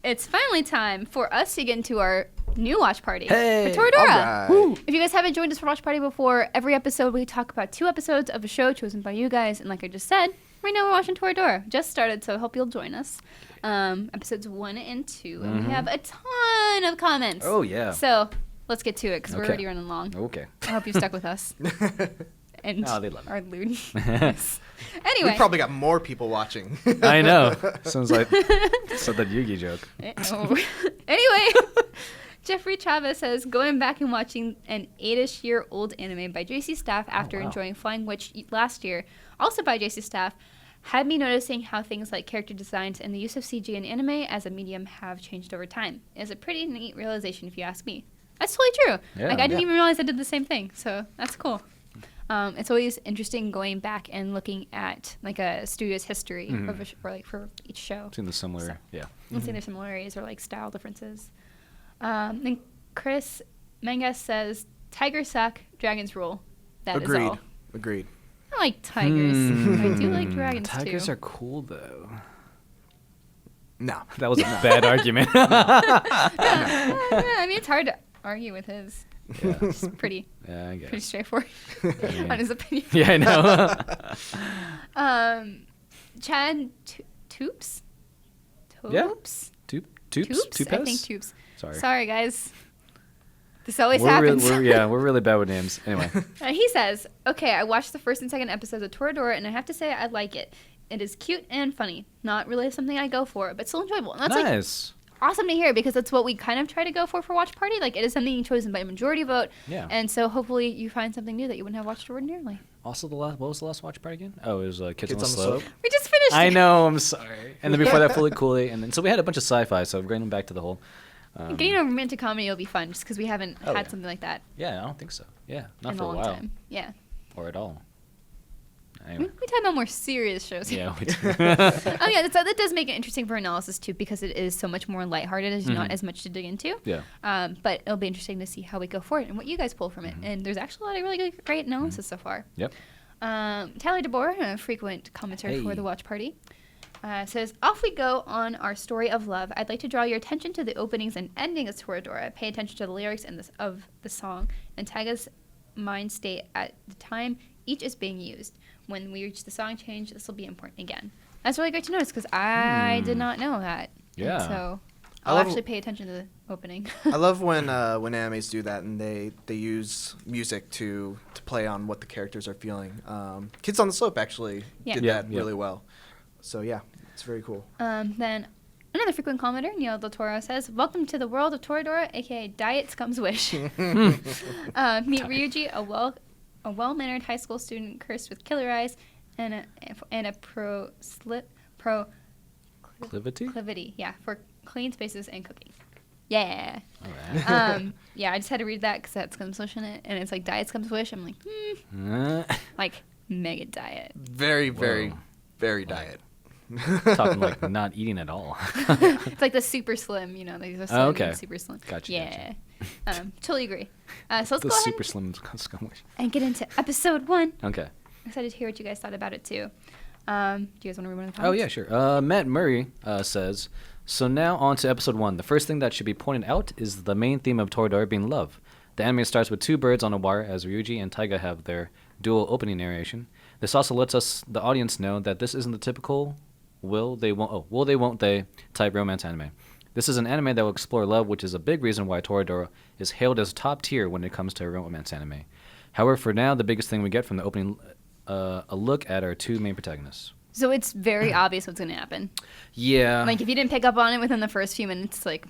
it's finally time for us to get into our new watch party Hey, for Toradora. Right. If you guys haven't joined us for watch party before, every episode we talk about 2 episodes of a show chosen by you guys, and like I just said, right now we're watching Toradora. Just started, so I hope you'll join us. Episodes 1 and 2, and we have a ton of comments. Oh, yeah. So let's get to it because we're Okay. already running long. Okay. I hope you've stuck with us. And Oh, they love it. our lewd. Anyway. We probably got more people watching. I know. Sounds like said that Yugi joke. Oh. Anyway, Jeffrey Chavez says, going back and watching an 8-ish-year-old anime by JC Staff after wow. enjoying Flying Witch last year, also by JC Staff, had me noticing how things like character designs and the use of CG in anime as a medium have changed over time. It is a pretty neat realization if you ask me. That's totally true. Yeah. Like, I didn't even realize I did the same thing, so that's cool. It's always interesting going back and looking at like a studio's history of or like for each show. Seeing the similar, So, yeah. and seeing their similarities or like style differences. Then Chris Mangas says, "Tigers suck, dragons rule." That is all. Agreed. I like tigers. I do like dragons Tigers too. are cool, though. No. That was a bad argument. Yeah, I mean, it's hard to argue with his. Yeah. It's pretty Yeah, I pretty guess. straightforward mean- on his opinion. Yeah, I know. Chad Toops? Yeah. Toops? Toops? Toops? I think Toops. Sorry. Sorry, guys. This always We're happens. we're really bad with names. Anyway. He says, okay, I watched the first and second episodes of Toradora, and I have to say I like it. It is cute and funny. Not really something I go for, but still enjoyable. And that's Nice. awesome to hear because that's what we kind of try to go for Watch Party. Like, it is something chosen by a majority vote. Yeah. And so hopefully you find something new that you wouldn't have watched ordinarily. Also, what was the last watch party again? Oh, it was Kids on the Kids Slope. We just finished I it. know, I'm sorry. And then before that, Fully Cooley. And then, so we had a bunch of sci-fi, so we're going back to the whole... Getting a romantic comedy will be fun just because we haven't Oh, had yeah. something like that Yeah, I don't think so. Yeah, not in for a a long while. time. Yeah. Or at all. We Anyway. talk about more serious shows. Yeah, we do. Oh yeah, that does make it interesting for analysis too because it is so much more lighthearted. There's not as much to dig into. Yeah. But it'll be interesting to see how we go forward and what you guys pull from it. And there's actually a lot of really good, great analysis so far. Yep. Tyler DeBoer, a frequent commenter for Hey. the Watch Party, says, off we go on our story of love. I'd like to draw your attention to the openings and endings of Toradora. Pay attention to the lyrics of the song and Taiga's mind state at the time each is being used. When we reach the song change, this will be important again. That's really great to notice because I did not know that. Yeah. And so I I'll love- actually pay attention to the opening. I love when animes do that and they use music to play on what the characters are feeling. Kids on the Slope actually did Yeah, that yeah. really well. So yeah, it's very cool. Then another frequent commenter, Neil Del Toro, says, welcome to the world of Toradora, aka Diet Scum's Wish. Meet Ryuji, a well-mannered high school student cursed with killer eyes and a proclivity, for clean spaces and cooking. Yeah. All right. Yeah, I just had to read that because that's Scum's Wish in it, and it's like Diet Scum's Wish. I'm like, like mega diet. Very, very, Whoa. very diet. Talking like not eating at all. It's like the super slim, there's a slim okay. and super slim. Gotcha, Yeah. Totally agree. So let's The go ahead super slim scumwish. and get into episode 1. Okay. I'm excited to hear what you guys thought about it too. Do you guys want to read one of the Oh, comments? yeah, sure. Matt Murray says, so now on to episode 1. The first thing that should be pointed out is the main theme of Toradora being love. The anime starts with 2 birds on a wire as Ryuji and Taiga have their dual opening narration. This also lets us, the audience, know that this isn't the typical will they won't they type romance anime. This is an anime that will explore love, which is a big reason why Toradora is hailed as top tier when it comes to romance anime. However, for now, the biggest thing we get from the opening, a look at our 2 main protagonists. So it's very obvious what's going to happen. Yeah. Like if you didn't pick up on it within the first few minutes, like,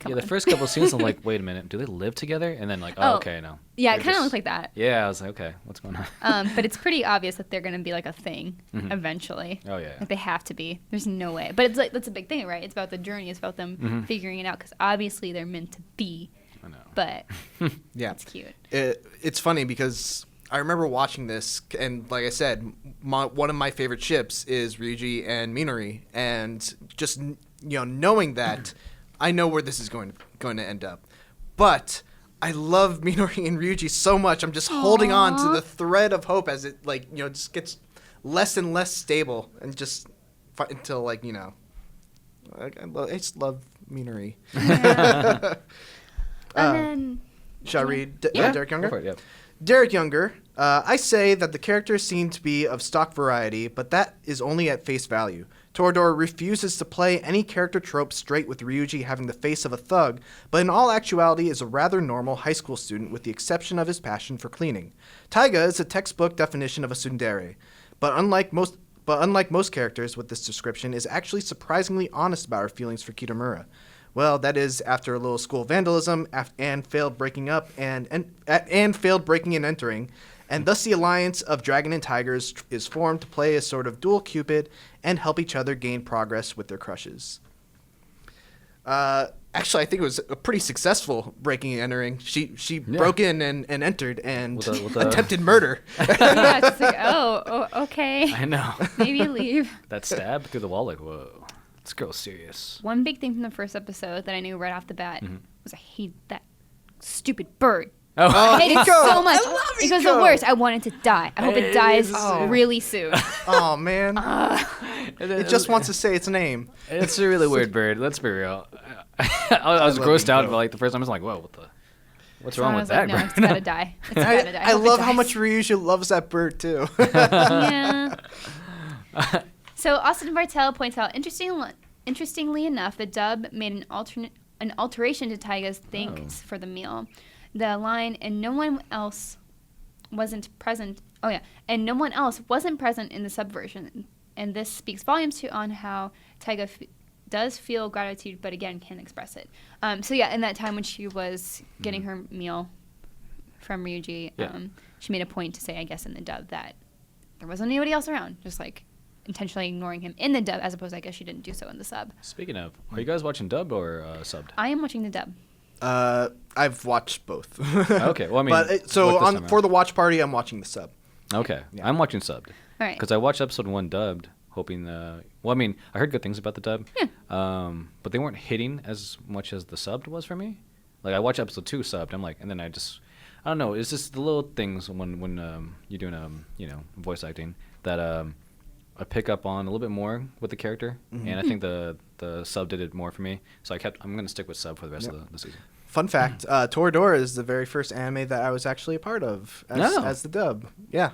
come the on. first couple scenes, I'm like, wait a minute, do they live together? And then like, oh, okay, no. Yeah, They're it kind of just- looks like that. Yeah, I was like, okay, what's going on? But it's pretty obvious that they're going to be like a thing eventually. Oh, yeah. Like they have to be. There's no way. But it's like that's a big thing, right? It's about the journey. It's about them figuring it out because obviously they're meant to be. I know. But Yeah. it's cute. It's funny because I remember watching this, and like I said, one of my favorite ships is Ryuji and Minori, and just knowing that, I know where this is going to end up, but I love Minori and Ryuji so much. I'm just holding on to the thread of hope as it just gets less and less stable, and just until I just love Minori. Yeah. And then Shall I read Yeah. Derek Younger? Go for it, yeah. Derek Younger, I say that the characters seem to be of stock variety, but that is only at face value. Toradora refuses to play any character trope straight with Ryuji having the face of a thug, but in all actuality is a rather normal high school student with the exception of his passion for cleaning. Taiga is a textbook definition of a tsundere, but unlike most characters with this description, is actually surprisingly honest about her feelings for Kitamura. Well, that is after a little school vandalism and failed breaking up and failed breaking and entering, and thus the alliance of Dragon and Tigers is formed to play a sort of dual Cupid and help each other gain progress with their crushes. Actually, I think it was a pretty successful breaking and entering. She broke in and entered and With a- attempted murder. yeah, it's like, oh, okay. I know. Maybe leave. That stab through the wall, like, whoa. This girl's serious. One big thing from the first episode that I knew right off the bat was I hate that stupid bird. Oh, I hate it so much. I love It was Iko. the worst. I want it to die. I hope it dies Oh. really soon. Oh, man. It just wants to say its name. It's a really weird bird. Let's be real. I was love grossed out Iko. by like the first time. I was like, whoa, what's So wrong I with was like, that no, bird? it's gotta die. It's gotta die. I hope it love how dies. much Ryuji loves that bird, too. Yeah. So Austin Bartel points out, interestingly enough, the dub made an alteration to Taiga's thanks for the meal. The line, and no one else wasn't present. Oh yeah, and no one else wasn't present in the subversion, and this speaks volumes on how Taiga does feel gratitude, but again can't express it. So yeah, in that time when she was getting her meal from Ryuji, Yeah. she made a point to say, I guess in the dub, that there wasn't anybody else around, just like intentionally ignoring him in the dub, as opposed to, I guess she didn't do so in the sub. Speaking of, are you guys watching dubbed or subbed? I am watching the dub. I've watched both. Okay, well, I mean, but so what this time for around? the watch party, I'm watching the sub. Okay, Yeah. I'm watching subbed. All right. Because I watched episode 1 dubbed, hoping well, I mean, I heard good things about the dub. Yeah. But they weren't hitting as much as the subbed was for me. Like, I watched episode 2 subbed, I'm like, and then I don't know, it's just the little things when you're doing, voice acting that I pick up on a little bit more with the character. Mm-hmm. And I think the sub did it more for me. So I'm going to stick with sub for the rest Yep. of the season. Fun fact: Toradora is the very first anime that I was actually a part of as the dub. Yeah,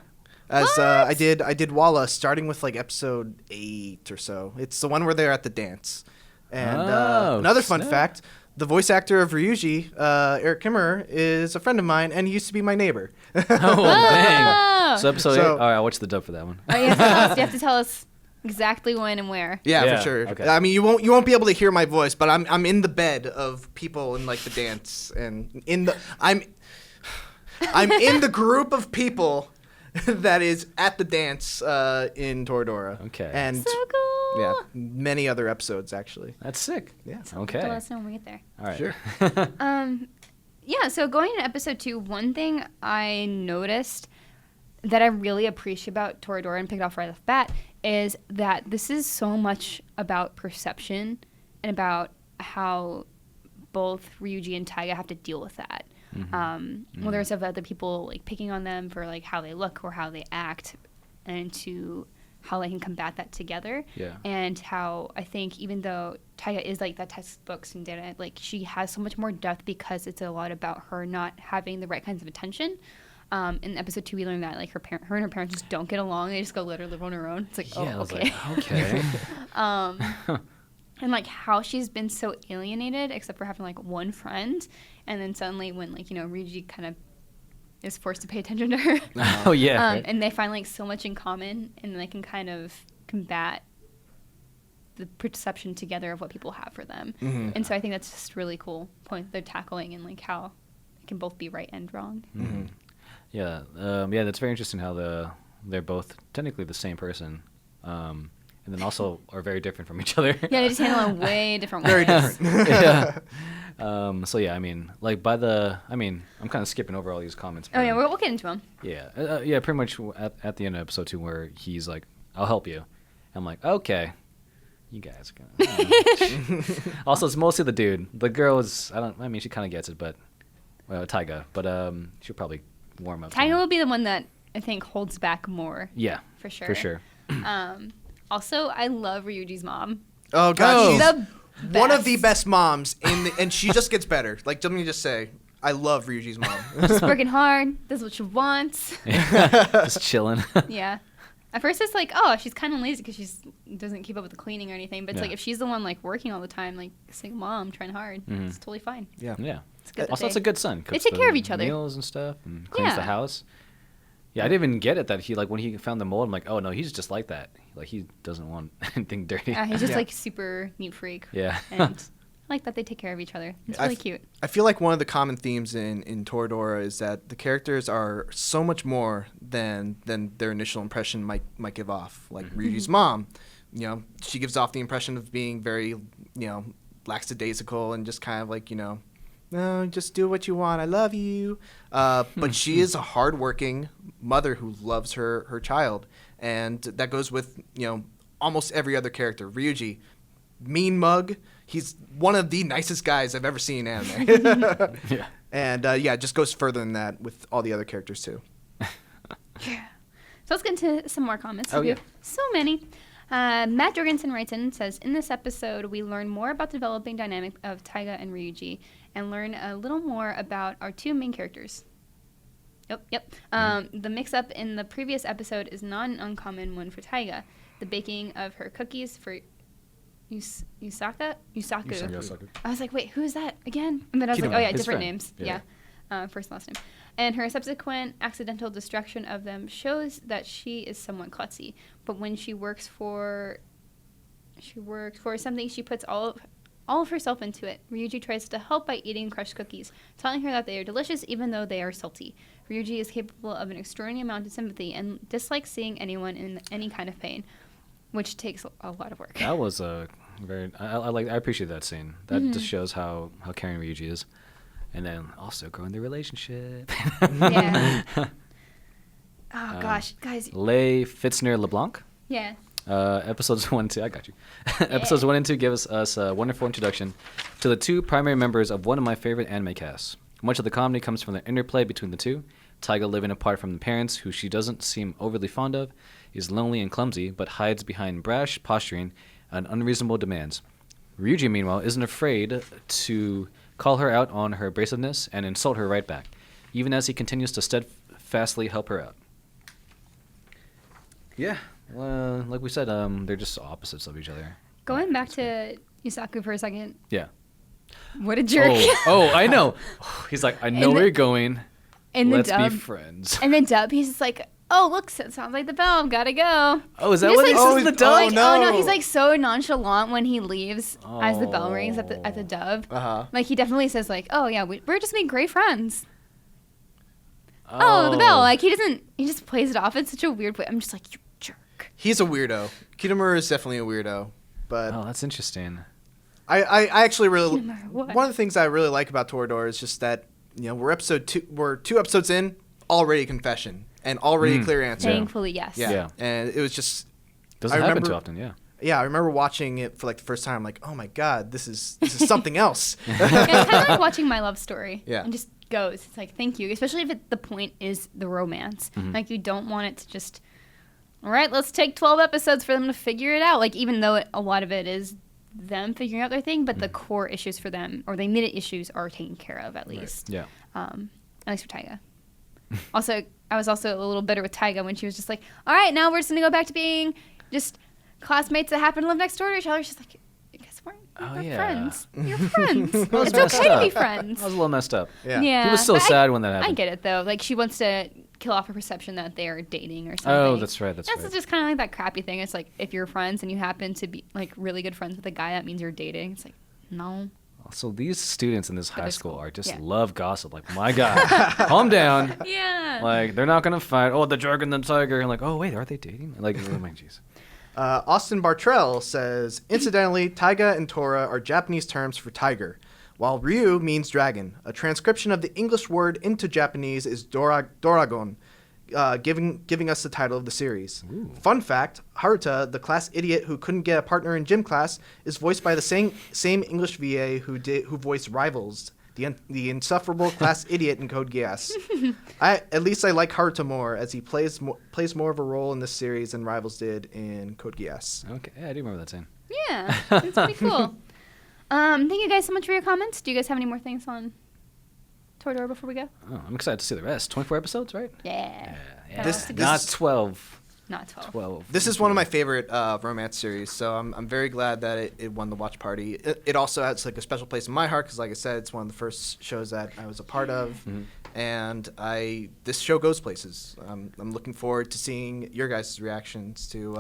I did Walla starting with like episode 8 or so. It's the one where they're at the dance. And another fun snap. fact: the voice actor of Ryuji, Eric Kimmerer, is a friend of mine and he used to be my neighbor. Oh, dang. So episode 8, So- all right, I'll watch the dub for that one. Oh, you have to tell us exactly when and where. Yeah, Yeah, for sure. okay. I mean, you won't be able to hear my voice, but I'm in the bed of people in like the dance and I'm in the group of people that is at the dance in Toradora. Okay. And So cool. yeah, many other episodes actually. That's sick. Yeah. Okay. Let us know when we get there. All right. Sure. Yeah, so going into episode 2, one thing I noticed that I really appreciate about Toradora and picked off right off the bat is that this is so much about perception and about how both Ryuji and Taiga have to deal with that. Well, there's other people like picking on them for like how they look or how they act, and to how they can combat that together. Yeah. And how I think even though Taiga is like that textbook Tsundere, like she has so much more depth because it's a lot about her not having the right kinds of attention. In episode 2, we learned that like her and her parents just don't get along. They just go let her live on her own. It's like, Yeah, I oh, was okay. like, okay. And like how she's been so alienated, except for having like one friend, and then suddenly when like Ryuji kind of is forced to pay attention to her, Oh, yeah. right. and they find like so much in common, and they can kind of combat the perception together of what people have for them. Mm-hmm. And so I think that's just really cool point they're tackling, and like how it can both be right and wrong. Mm-hmm. Yeah, that's very interesting how they're both technically the same person, and then also are very different from each other. Yeah, they just handle it way different Very ways. different. yeah. So yeah, I mean, like I'm kind of skipping over all these comments. Oh yeah, but, we'll get into them. yeah, pretty much at the end of episode 2 where he's like, "I'll help you," I'm like, "Okay, you guys are gonna." Also, it's mostly the dude. The girl is, she kind of gets it, but Taiga, but she'll probably warm up. to Taiga him. will be the one that I think holds back more. Yeah, For sure. for sure. Also, I love Ryuji's mom. Oh God, Oh. she's The one of the best. best moms and she just gets better. Like, let me just say, I love Ryuji's mom. She's working hard. Does what she wants. Just chilling. Yeah. At first, it's like, oh, she's kind of lazy because she doesn't keep up with the cleaning or anything. But it's Yeah. like if she's the one like working all the time, like a single mom trying hard, it's totally fine. Yeah. Yeah. It's good. that Also, it's a good son. They Cooks take the care of each other. Meals and stuff, and cleans the Yeah. house. Yeah, I didn't even get it that he like when he found the mold. I'm like, oh no, he's just like that. Like he doesn't want anything dirty. He's just Yeah. like super neat freak. Yeah. And I like that they take care of each other. It's really cute. I feel like one of the common themes in Toradora is that the characters are so much more than their initial impression might give off. Like Ryuji's mom, you know, she gives off the impression of being very, you know, lackadaisical and just kind of like, you know, no, just do what you want. I love you. But she is a hardworking mother who loves her child, and that goes with, you know, almost every other character. Ryuji, mean mug. He's one of the nicest guys I've ever seen in anime. Yeah. And yeah, it just goes further than that with all the other characters too. Yeah. So let's get into some more comments. Oh, We yeah. have so many. Matt Jorgensen writes in and says, in this episode, we learn more about the developing dynamic of Taiga and Ryuji and learn a little more about our two main characters. Yep. The mix-up in the previous episode is not an uncommon one for Taiga. The baking of her cookies for Yusaku. I was like, wait, who is that again? And then I was like, Kidama, oh yeah, his different friend. names. Yeah. First and last name. And her subsequent accidental destruction of them shows that she is somewhat klutzy. But when she works for something, she puts all of herself into it. Ryuji tries to help by eating crushed cookies, telling her that they are delicious even though they are salty. Ryuji is capable of an extraordinary amount of sympathy and dislikes seeing anyone in any kind of pain, which takes a lot of work. That was a very. I appreciate that scene. That just shows how caring Ryuji is, and then also growing the relationship. Yeah. Oh gosh, guys. Leigh Fitzner LeBlanc. Yeah. Episodes 1 and 2, I got you. Episodes 1 and 2 give us a wonderful introduction to the two primary members of one of my favorite anime casts. Much of the comedy comes from the interplay between the two. Taiga, living apart from the parents, who she doesn't seem overly fond of, is lonely and clumsy, but hides behind brash posturing and unreasonable demands. Ryuji, meanwhile, isn't afraid to call her out on her abrasiveness and insult her right back, even as he continues to steadfastly help her out. Yeah. Like we said, they're just opposites of each other. Going back to Yusaku for a second. Yeah. What a jerk. Oh, I know. He's like, I know In where the- you're going. In the Let's dub. be friends. And then dub, he's just like, oh, look, it sounds like the bell. Gotta go. Oh, is that He what just, he like, says in the oh, dub? Like, oh no, no. he's like so nonchalant when he leaves as the bell rings at Oh. the dub. Uh-huh. Like he definitely says like, oh yeah, we're just being great friends. Oh, the bell. Like he just plays it off in such a weird way. I'm just like, you jerk. He's a weirdo. Kitamura is definitely a weirdo. But Oh, that's interesting. I actually really No matter what. one of the things I really like about Toradora is just that, you know, we're 2 episodes in, already confession and already a clear answer. Thankfully, yes. Yeah. Yeah. And it was just Doesn't I happen remember- too often, yeah. yeah, I remember watching it for like the first time. I'm like, oh my god, this is something else. Yeah, it's kind of like watching My Love Story. Yeah. And just goes. It's like, thank you. Especially if the point is the romance. Like, you don't want it to just, all right, let's take 12 episodes for them to figure it out. Like, even though a lot of it is them figuring out their thing, but the core issues for them, or the immediate issues, are taken care of at least. Yeah. At least for Taiga. Also, I was also a little bitter with Taiga when she was just like, all right, now we're just going to go back to being just classmates that happen to live next door to each other. She's like, you guys we're yeah. friends. You're friends. was It's messed okay to up. be friends. That was a little messed up. Yeah. Yeah. He was so but sad when that I happened. get it, though. Like, she wants to kill off her perception that they're dating or something. Oh, that's right. That's right. just kind of like that crappy thing. It's like, if you're friends and you happen to be, like, really good friends with a guy, that means you're dating. It's like, no. So these students in this high they're school cool. are just Yeah. love gossip. Like, my God, calm down. Yeah. Like, they're not gonna fight. Oh, the jerk and the tiger. And like, oh wait, are they dating? Like, oh my jeez. Austin Bartrell says, incidentally, Taiga and Tora are Japanese terms for tiger, while Ryu means dragon. A transcription of the English word into Japanese is Doragon, giving us the title of the series. Ooh. Fun fact, Haruta, the class idiot who couldn't get a partner in gym class, is voiced by the same English VA who voiced Rivals, the insufferable class idiot in Code Geass. At least I like Haruto more, as he plays more of a role in this series than Rivals did in Code Geass. Okay, yeah, I do remember that scene. Yeah, it's pretty cool. Thank you guys so much for your comments. Do you guys have any more things on Toradora before we go? Oh, I'm excited to see the rest. 24 episodes, right? Yeah. Not 12. Not 12. 12. This is one of my favorite romance series, so I'm very glad that it won the watch party. It also has like a special place in my heart because, like I said, it's one of the first shows that I was a part of, and this show goes places. I'm looking forward to seeing your guys' reactions to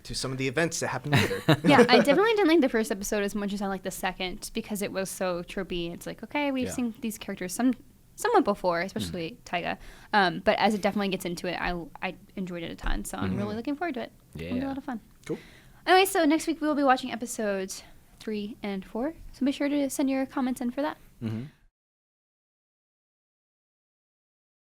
to some of the events that happen later. Yeah, I definitely didn't like the first episode as much as I liked the second because it was so tropey. It's like, okay, we've seen these characters somewhat before, especially Taiga. But as it definitely gets into it, I enjoyed it a ton. So I'm really looking forward to it. Yeah. It'll be a lot of fun. Cool. Anyway, so next week we will be watching episodes 3 and 4. So be sure to send your comments in for that.